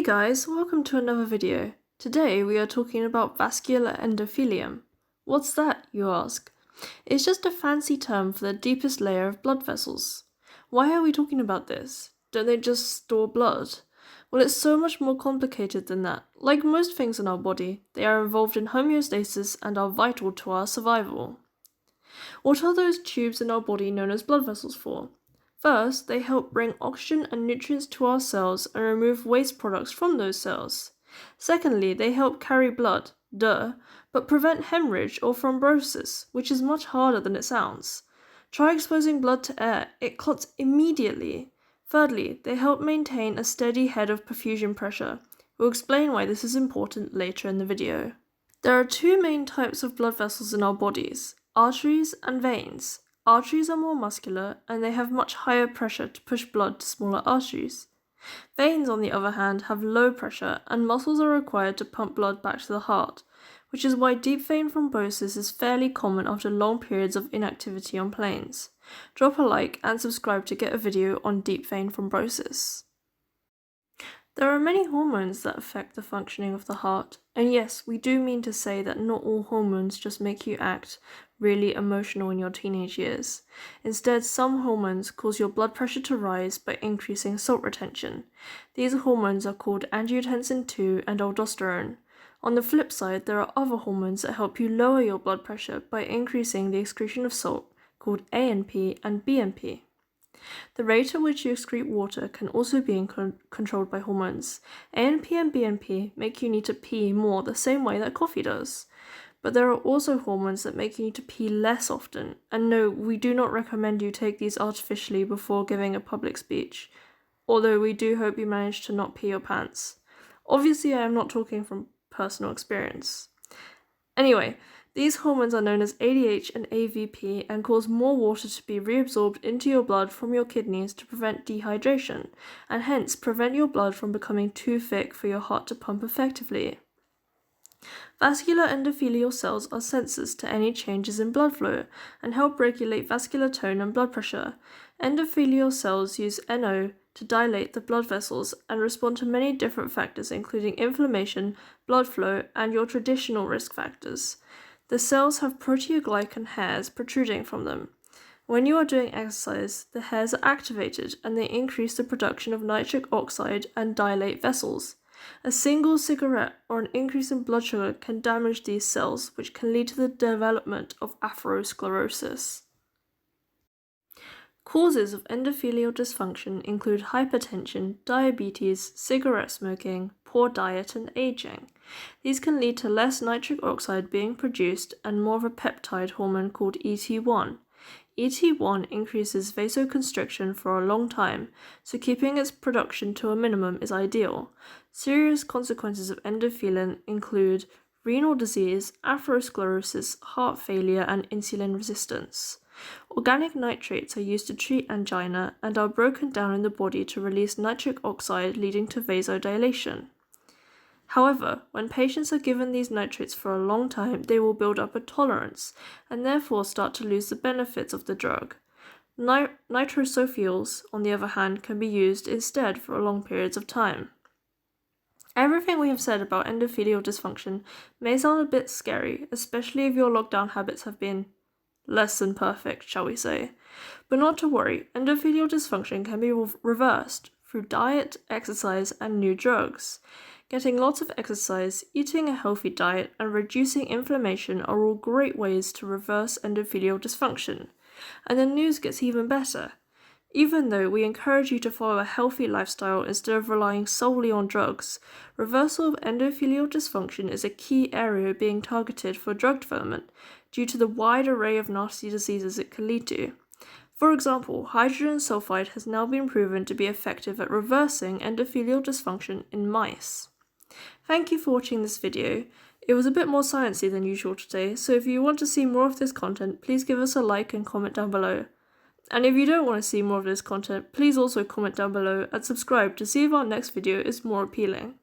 guys, welcome to another video. Today we are talking about vascular endothelium. What's that, you ask? It's just a fancy term for the deepest layer of blood vessels. Why are we talking about this? Don't they just store blood? Well, it's so much more complicated than that. Like most things in our body, they are involved in homeostasis and are vital to our survival. What are those tubes in our body known as blood vessels for? First, they help bring oxygen and nutrients to our cells and remove waste products from those cells. Secondly, they help carry blood, but prevent hemorrhage or thrombosis, which is much harder than it sounds. Try exposing blood to air, it clots immediately. Thirdly, they help maintain a steady head of perfusion pressure. We'll explain why this is important later in the video. There are two main types of blood vessels in our bodies, arteries and veins. Arteries are more muscular, and they have much higher pressure to push blood to smaller arteries. Veins, on the other hand, have low pressure, and muscles are required to pump blood back to the heart, which is why deep vein thrombosis is fairly common after long periods of inactivity on planes. Drop a like and subscribe to get a video on deep vein thrombosis. There are many hormones that affect the functioning of the heart, and yes, we do mean to say that not all hormones just make you act really emotional in your teenage years. Instead, some hormones cause your blood pressure to rise by increasing salt retention. These hormones are called angiotensin II and aldosterone. On the flip side, there are other hormones that help you lower your blood pressure by increasing the excretion of salt, called ANP and BNP. The rate at which you excrete water can also be controlled by hormones. ANP and BNP make you need to pee more the same way that coffee does. But there are also hormones that make you need to pee less often, and no, we do not recommend you take these artificially before giving a public speech, although we do hope you manage to not pee your pants. Obviously, I am not talking from personal experience. Anyway, these hormones are known as ADH and AVP and cause more water to be reabsorbed into your blood from your kidneys to prevent dehydration, and hence prevent your blood from becoming too thick for your heart to pump effectively. Vascular endothelial cells are sensors to any changes in blood flow and help regulate vascular tone and blood pressure. Endothelial cells use NO to dilate the blood vessels and respond to many different factors including inflammation, blood flow, and your traditional risk factors. The cells have proteoglycan hairs protruding from them. When you are doing exercise, the hairs are activated and they increase the production of nitric oxide and dilate vessels. A single cigarette or an increase in blood sugar can damage these cells, which can lead to the development of atherosclerosis. Causes of endothelial dysfunction include hypertension, diabetes, cigarette smoking, poor diet, and aging. These can lead to less nitric oxide being produced and more of a peptide hormone called ET1. ET1 increases vasoconstriction for a long time, so keeping its production to a minimum is ideal. Serious consequences of endothelin include renal disease, atherosclerosis, heart failure, and insulin resistance. Organic nitrates are used to treat angina and are broken down in the body to release nitric oxide, leading to vasodilation. However, when patients are given these nitrates for a long time, they will build up a tolerance and therefore start to lose the benefits of the drug. Nitrosophils, on the other hand, can be used instead for long periods of time. Everything we have said about endothelial dysfunction may sound a bit scary, especially if your lockdown habits have been less than perfect, shall we say. But not to worry, endothelial dysfunction can be reversed through diet, exercise, and new drugs. Getting lots of exercise, eating a healthy diet, and reducing inflammation are all great ways to reverse endothelial dysfunction. And the news gets even better. Even though we encourage you to follow a healthy lifestyle instead of relying solely on drugs, reversal of endothelial dysfunction is a key area being targeted for drug development due to the wide array of nasty diseases it can lead to. For example, hydrogen sulfide has now been proven to be effective at reversing endothelial dysfunction in mice. Thank you for watching this video. It was a bit more sciencey than usual today, so if you want to see more of this content, please give us a like and comment down below. And if you don't want to see more of this content, please also comment down below and subscribe to see if our next video is more appealing.